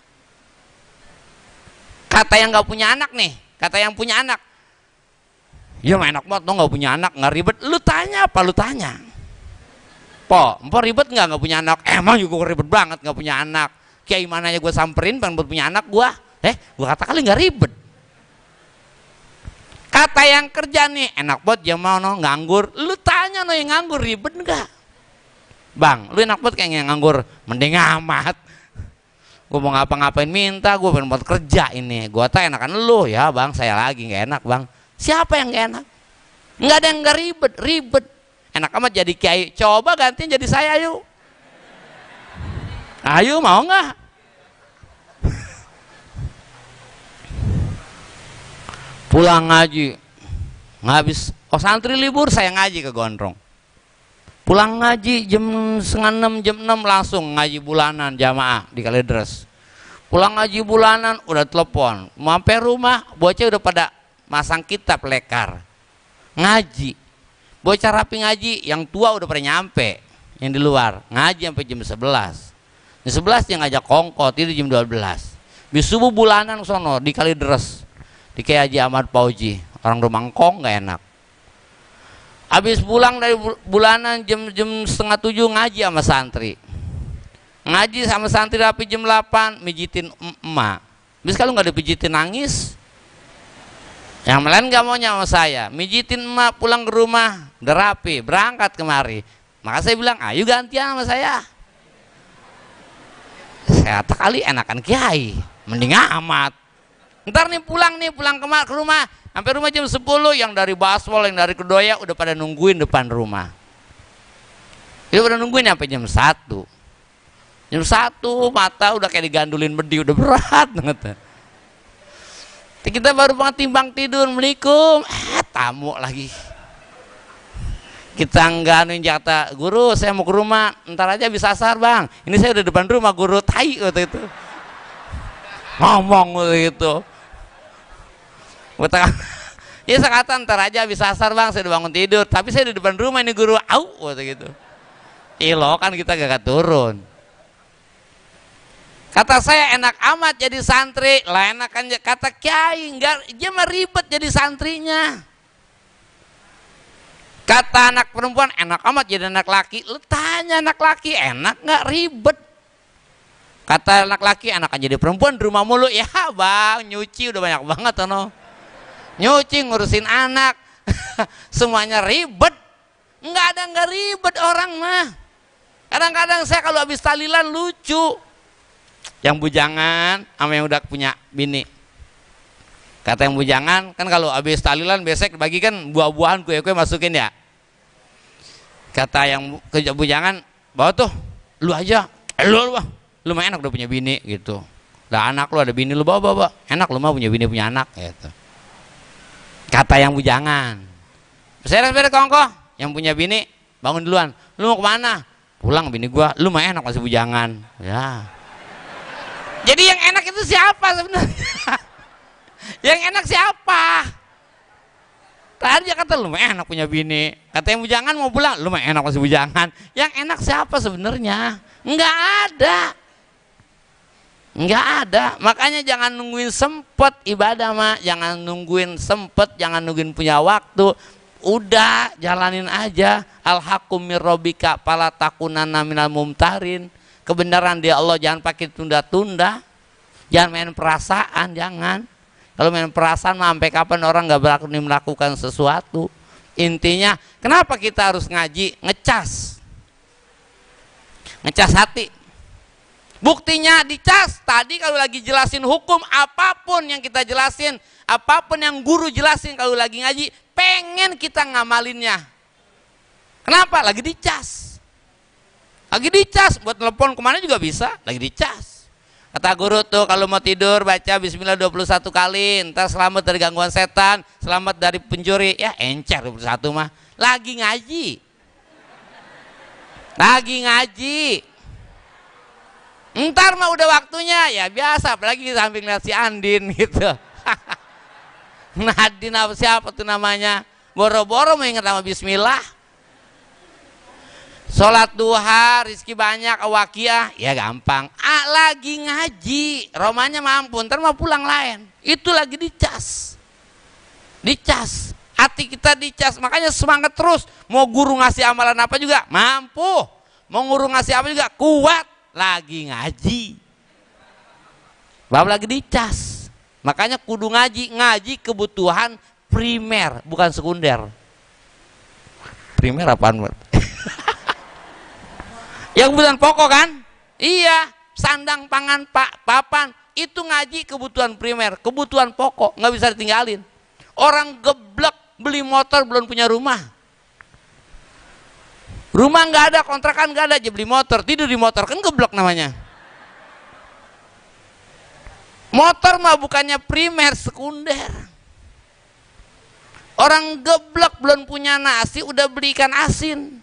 Kata yang enggak punya anak nih, kata yang punya anak, ya enak banget dong nggak punya anak, nggak ribet. Lu tanya apa? Lu tanya. Mpok ribet nggak punya anak? Emang juga ribet banget nggak punya anak. Kiai mana aja gue samperin pengen punya anak gue. Gue kata kali nggak ribet. Kata yang kerja nih, enak banget jam mau no nganggur. Lu tanya no yang nganggur ribet nggak? Bang, lu enak banget kayak yang nganggur, mending amat. Gue mau ngapa-ngapain minta, gue pengen buat kerja ini. Gue tak enakan lu ya bang, saya lagi nggak enak bang. Siapa yang gak enak? Nggak ada yang nggak ribet. Enak amat jadi kiai. Coba gantiin jadi saya yuk. Ayo mau nggak? Pulang ngaji, ngabis. Santri libur saya ngaji ke Gondrong. Pulang ngaji jam 5:30, jam 6 langsung ngaji bulanan jamaah di Kalideres. Pulang ngaji bulanan udah telepon. Sampai rumah bocah udah pada masang kitab lekar ngaji. Bocah rapi ngaji, yang tua udah pada nyampe, yang di luar ngaji sampai jam 11. Jam 11 dia ngajak kongko tidur jam 12. Bis subuh bulanan sono di Kalideres di Kiai Haji Ahmad Fauji, orang Rumangkong nggak enak. Habis pulang dari bulanan jam 6:30 ngaji sama santri. Ngaji sama santri rapi jam 8 mijitin emak. Bis kalau nggak dipijitin nangis. Yang lain gak mau sama saya, mijitin emak pulang ke rumah, udah rapi, berangkat kemari. Maka saya bilang, ayo gantian sama saya. Saya kata kali enakan kiai, mending amat. Ntar nih pulang ke rumah, sampai rumah jam 10, yang dari Baswol, yang dari Kedoya udah pada nungguin depan rumah. Dia udah nungguin sampai jam 1. Jam 1 mata udah kayak digandulin bedi, udah berat banget. Kita baru banget timbang tidur, Assalamualaikum, tamu lagi. Kita enggak kata, guru saya mau ke rumah, ntar aja bisa asar bang. Ini saya udah depan rumah guru, tai waktu itu. Ngomong waktu itu. Ya saya kata ntar aja bisa asar bang, saya udah bangun tidur. Tapi saya di depan rumah ini guru, waktu gitu. Ilo kan kita gak turun. Kata saya enak amat jadi santri, lah enakan kata kiai, enggak, dia mah ribet jadi santrinya. Kata anak perempuan enak amat jadi anak laki, lu tanya anak laki enak nggak, ribet. Kata anak laki enakan jadi perempuan di rumah mulu, ya bang nyuci udah banyak banget no. Nyuci ngurusin anak, semuanya ribet. Nggak ribet orang mah. Kadang-kadang saya kalau habis tahlilan lucu. Yang bujangan sama yang udah punya bini. Kata yang bujangan, kan kalau habis tahlilan besek bagi kan buah-buahan kue-kue masukin ya. Kata yang bujangan, bawa tuh, lu aja, lu mah enak udah punya bini gitu. Lah anak lu ada bini lu bawa. Enak lu mah punya bini punya anak gitu. Kata yang bujangan. Beres-beres kongko, yang punya bini bangun duluan. Lu mau kemana? Pulang bini gua. Lu mah enak masih bujangan. Ya. Jadi yang enak itu siapa sebenarnya? Yang enak siapa? Tadi dia kata lu mah enak punya bini. Kata yang bujangan mau pulang, lu mah enak masih bujangan. Yang enak siapa sebenarnya? Enggak ada. Enggak ada. Makanya jangan nungguin sempet ibadah mah, jangan nungguin sempet, jangan nungguin punya waktu. Udah jalanin aja. Al-haqqu mir rabbika fala takunanna minal mumtarin. Kebenaran dia Allah, jangan pakai tunda-tunda. Jangan main perasaan, jangan. Kalau main perasaan mah sampai kapan orang nggak berani melakukan sesuatu. Intinya kenapa kita harus ngaji? Ngecas hati. Buktinya dicas. Tadi kalau lagi jelasin hukum, apapun yang kita jelasin, apapun yang guru jelasin, kalau lagi ngaji pengen kita ngamalinnya. Kenapa? Lagi dicas. Buat telepon kemana juga bisa, lagi dicas. Kata guru tuh kalau mau tidur baca bismillah 21 kali, ntar selamat dari gangguan setan, selamat dari pencuri. Ya encer 21 mah. Lagi ngaji. Ntar mah udah waktunya, ya biasa, apalagi sambil lihat si Andin gitu. Nadine apa siapa tuh namanya? Boro-boro mau ingat nama bismillah. Sholat duha, rizki banyak, awakiyah, ya gampang. Lagi ngaji, romanya mampu, ntar mau pulang lain. Itu lagi dicas. Hati kita dicas, makanya semangat terus. Mau guru ngasih amalan apa juga, mampu. Mau guru ngasih apa juga, kuat. Lagi ngaji. Bab lagi dicas. Makanya kudu ngaji kebutuhan primer, bukan sekunder. Primer apaan buat? Yang kebutuhan pokok kan? Iya, sandang, pangan, papan, itu ngaji kebutuhan primer, kebutuhan pokok, nggak bisa ditinggalin. Orang geblek beli motor belum punya rumah. Rumah nggak ada, kontrakan nggak ada, aja beli motor, tidur di motor, kan geblek namanya. Motor mah bukannya primer, sekunder. Orang geblek belum punya nasi, udah beli ikan asin.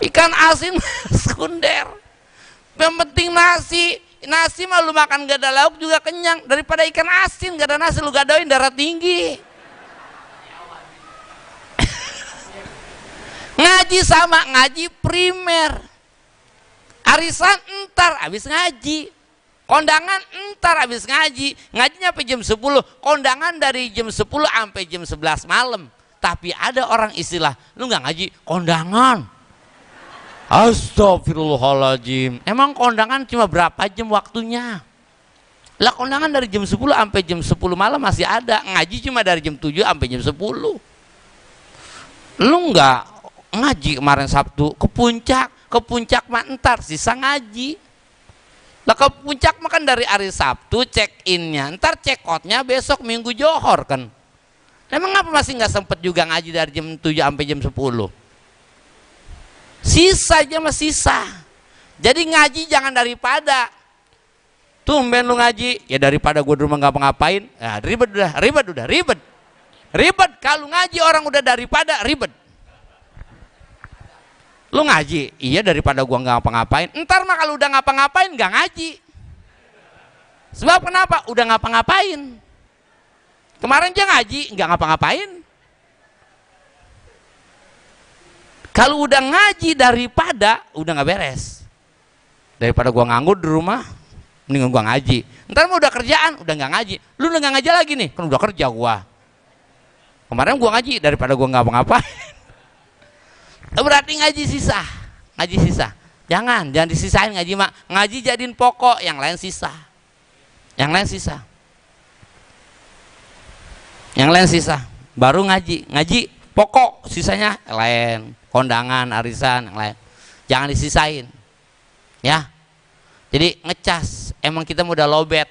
Ikan asin sekunder. Yang penting nasi mah lu makan gak ada lauk juga kenyang. Daripada ikan asin gak ada nasi lu gadoin, darah tinggi. Ngaji sama, ngaji primer. Arisan entar habis ngaji. Kondangan entar habis ngaji. Ngajinya sampai jam 10. Kondangan dari jam 10 sampai jam 11 malam. Tapi ada orang istilah, lu gak ngaji, kondangan. Astagfirullahaladzim. Emang kondangan cuma berapa jam waktunya? Lah kondangan dari jam 10 sampai jam 10 malam masih ada. Ngaji cuma dari jam 7 sampai jam 10. Lu nggak ngaji kemarin Sabtu ke puncak mah entar sisa ngaji. Lah ke puncak mah kan dari hari Sabtu check innya, entar check outnya besok Minggu Johor kan. Emang apa masih nggak sempet juga ngaji dari jam 7 sampai jam 10? Sisa aja mah sisa. Jadi ngaji jangan daripada. Tumben lu ngaji, ya daripada gue di rumah ngapa-ngapain. Ya, ribet. Kalau ngaji orang udah daripada ribet. Lu ngaji, iya daripada gue nggak ngapa-ngapain. Ntar mah kalau udah ngapa-ngapain nggak ngaji. Sebab kenapa? Udah ngapa-ngapain. Kemarin aja ngaji nggak ngapa-ngapain. Kalau udah ngaji daripada udah nggak beres. Daripada gua nganggur di rumah, mendingan gua ngaji. Ntar mau udah kerjaan, udah nggak ngaji. Lu udah nggak ngaji lagi nih, kan udah kerja gua. Kemarin gua ngaji daripada gua ngapa-ngapain. Berarti ngaji sisa. Jangan disisain ngaji mak. Ngaji jadiin pokok, yang lain sisa. Baru ngaji pokok, sisanya lain. Kondangan, arisan, yang lain. Jangan disisain. Ya. Jadi ngecas. Emang kita udah lobet.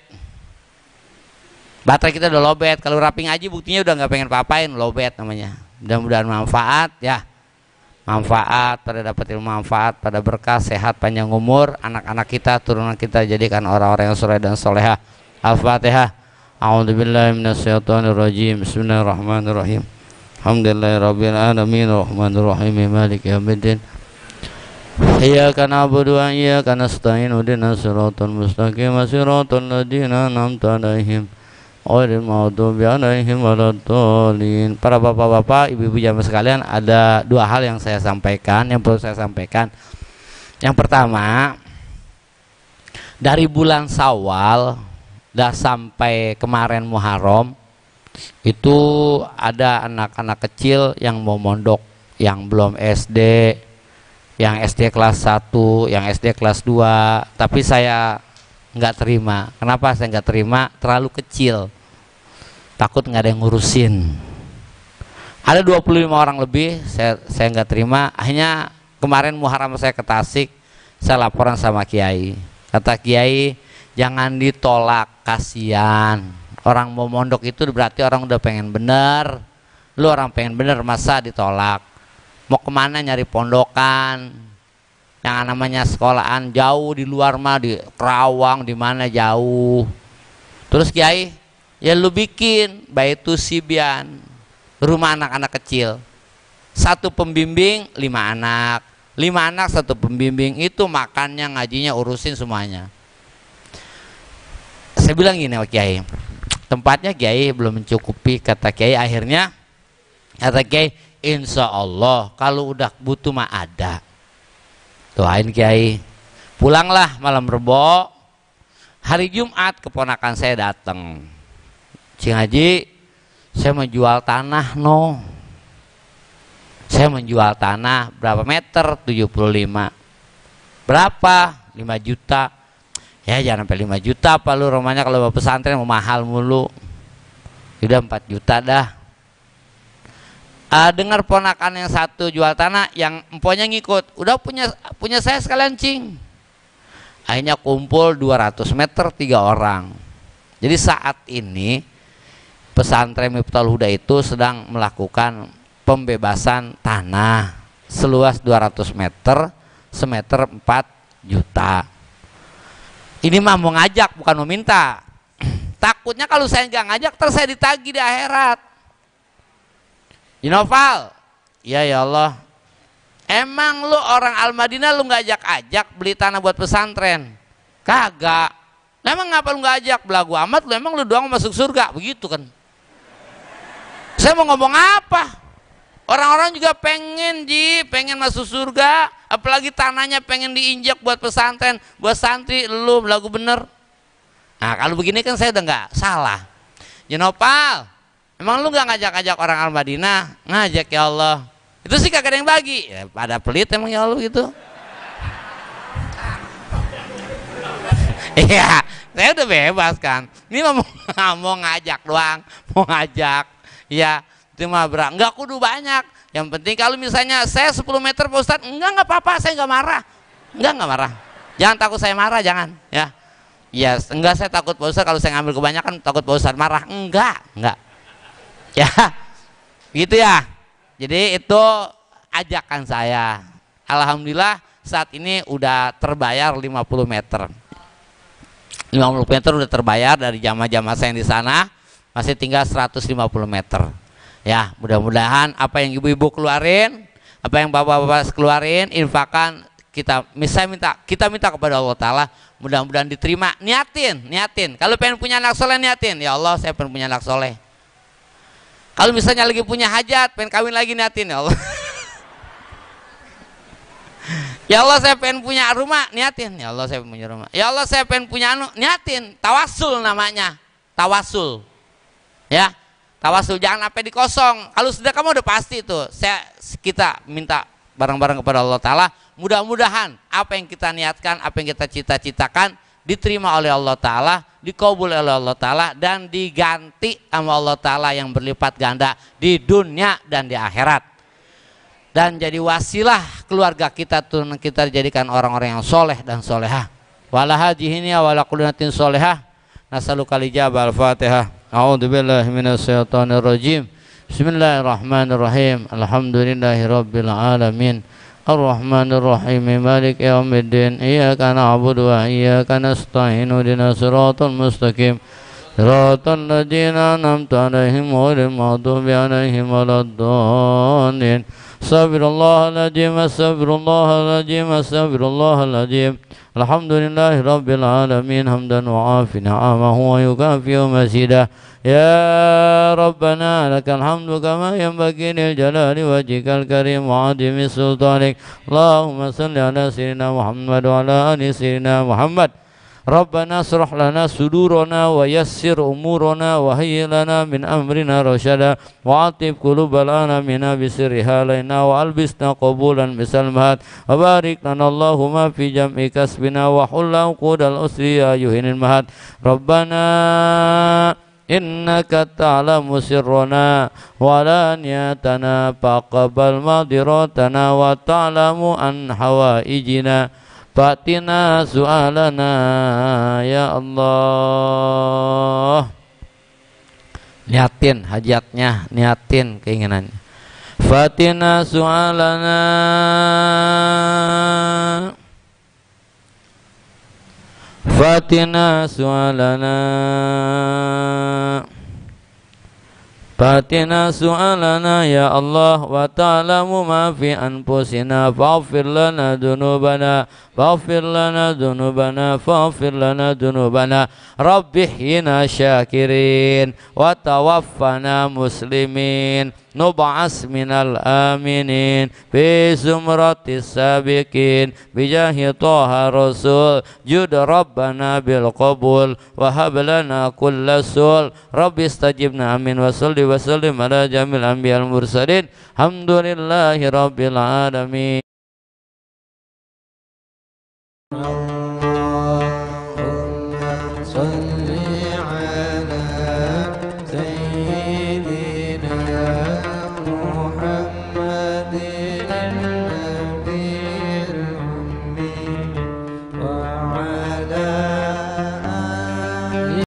Baterai kita udah lobet. Kalau rapi ngaji buktinya udah nggak pengen apa-apain, lobet namanya. Mudah-mudahan manfaat ya. manfaat, pada dapat ilmu manfaat, pada berkah, sehat, panjang umur, anak-anak kita, turunan kita jadikan orang-orang yang soleh dan solehah. Al-Fatihah. A'udzubillahi minasyaitonirrajim. Bismillahirrahmanirrahim. Alhamdulillahirabbil alamin, arrahmanirrahim, maliki yaumiddin. Iyyaka na'budu wa iyyaka nasta'in, ihdinas siratal mustaqim, siratal ladzina an'amta 'alaihim ghairil maghdubi 'alaihim waladdallin. Para bapak-bapak, ibu-ibu jamaah sekalian, ada dua hal yang saya sampaikan, yang perlu saya sampaikan. Yang pertama, dari bulan Syawal dah sampai kemarin Muharram itu ada anak-anak kecil yang mau mondok, yang belum SD, yang SD kelas 1, yang SD kelas 2, tapi saya nggak terima. Kenapa saya nggak terima? Terlalu kecil, takut nggak ada yang ngurusin. Ada 25 orang lebih, saya nggak terima. Akhirnya kemarin Muharram saya ke Tasik, saya laporan sama Kiai. Kata Kiai, jangan ditolak, kasihan. Orang mau mondok itu berarti orang udah pengen bener. Lu orang pengen bener, masa ditolak? Mau kemana nyari pondokan? Yang namanya sekolahan jauh di luar mah, di Kerawang, di mana jauh. Terus Kiai, ya lu bikin Baitu Sibyan, rumah anak-anak kecil. Satu pembimbing 5 anak, 5 anak satu pembimbing, itu makannya ngajinya urusin semuanya. Saya bilang gini sama Kiai, tempatnya Kiai belum mencukupi. Kata Kiai, akhirnya kata Kiai, insya Allah kalau udah butuh mah ada. Doain Kiai. Pulanglah malam Rebo. Hari Jumat keponakan saya datang. Cing Haji, saya menjual tanah no. Saya menjual tanah berapa meter? 75. Berapa? 5 juta. Ya jangan sampai 5 juta apa lu, rumahnya kalau bawa pesantren mau mahal mulu. Udah 4 juta dah. Dengar ponakan yang satu jual tanah, yang emponya ngikut, udah punya saya sekalian cing. Akhirnya kumpul 200 meter 3 orang. Jadi saat ini pesantren Miftahul Huda itu sedang melakukan pembebasan tanah seluas 200 meter, semeter 4 juta. Ini mah mau ngajak bukan mau minta. Takutnya kalau saya nggak ngajak terus saya ditagih di akhirat. Jinofal, ya Allah, emang lu orang Al-Madinah lu nggak ajak-ajak beli tanah buat pesantren? Kagak. Emang ngapa lu nggak ajak? Belagu amat lu, emang lu doang masuk surga, begitu kan? Saya mau ngomong apa? Orang-orang juga pengen pengen masuk surga, apalagi tanahnya pengen diinjak buat pesantren, buat santri, lu belagu bener. Nah kalau begini kan saya udah nggak salah. Jinopal, emang lu gak ngajak-ngajak orang Al-Madinah? Ngajak ya Allah. Itu sih kagak ada yang bagi. Ya, pada pelit emang ya Allah gitu. Iya, saya udah bebas kan. Ini mau ngajak doang, mau ngajak. Ya, itu mah enggak kudu banyak. Yang penting kalau misalnya saya 10 meter Pak Ustadz, enggak apa-apa, saya enggak marah. Enggak marah. Jangan takut saya marah, jangan. Ya, ya enggak, saya takut Pak Ustadz kalau saya ngambil kebanyakan takut Pak Ustadz marah. Enggak. Ya, gitu ya. Jadi itu ajakan saya. Alhamdulillah saat ini udah terbayar 50 meter. 50 meter udah terbayar dari jamaah-jamaah saya yang di sana. Masih tinggal 150 meter. Ya, mudah-mudahan apa yang ibu-ibu keluarin, apa yang bapak-bapak keluarin, infakan kita minta kepada Allah Ta'ala, mudah-mudahan diterima. Niatin. Kalau pengen punya anak soleh, niatin. Ya Allah, saya pengen punya anak soleh. Kalau misalnya lagi punya hajat, pengen kawin lagi, niatin ya Allah. Ya Allah, saya pengen punya rumah, niatin. Ya Allah, saya pengen punya rumah. Ya Allah, saya pengen punya niatin. Tawasul namanya. Tawasul. Ya, tawasul, jangan sampai dikosong. Kalau sudah kamu udah pasti itu. Kita minta bareng-bareng kepada Allah Ta'ala. Mudah-mudahan apa yang kita niatkan, apa yang kita cita-citakan diterima oleh Allah Ta'ala, dikabul oleh Allah Ta'ala, dan diganti sama Allah Ta'ala yang berlipat ganda di dunia dan di akhirat, dan jadi wasilah keluarga kita, turun kita dijadikan orang-orang yang soleh dan solehah. Wala hajihini wala kulinatin solehah. Nasalukal ijabah. Al-Fatihah. A'udzubillahi minasyaitonirrajim. Bismillahirrahmanirrahim. Alhamdulillahirabbil alamin. Ar-Rahmanir Rahim. Maliki yaumiddin. Iyyaka na'budu wa iyyaka nasta'in. Ihdinas siratal mustaqim. Siratal ladzina an'amta 'alaihim ghairil maghdubi 'alaihim waladdallin. Astaghfirullahaladzim, astaghfirullahaladzim, astaghfirullahaladzim. Alhamdulillahi rabbil alamin. Hamdan wa afi ni'amahu wa yukafi'u mazidah. Ya Rabbana lakal hamdu kama yanbaghi lil jalali wajhikal karim wa 'azimi sultanik. Allahumma salli ala sayyidina Muhammad wa ala ali sayyidina Muhammad. Rabbana asrah lana sudurana wa yassir umurana wa hayyi lana min amrina rasyada wa atib qulubal anamina bisirri halaina wa albisna qabulan bisalmahat wa barik lana Allahumma fi jam'i kasbina wa hulla uqudal usri ya yuhinil mahat. Rabbana innaka ta'lamu sirrana wa laniyatana faqabbal madiratana wa ta'lamu an hawaijina fatina su'alana ya Allah. Niatin hajatnya, niatin keinginannya. Fatina su'alana, fatina su'alana, fatina su'alana ya Allah. Wa ta'lamu ma fi anfusina faghfir lana dhunubana, faghfir lana dhunubana, faghfir lana dhunubana. Rabbihina syakirin wa tawaffana muslimin, nub'as minal aminin fi zumratis sabiqin bijahi Taha Rasul. Jud Rabbana bil qabul wa hab lana kulla sul. Rabbi istajibna amin wa salli wa sallim ala jamil anbiyal mursalin. Alhamdulillahi rabbil alamin.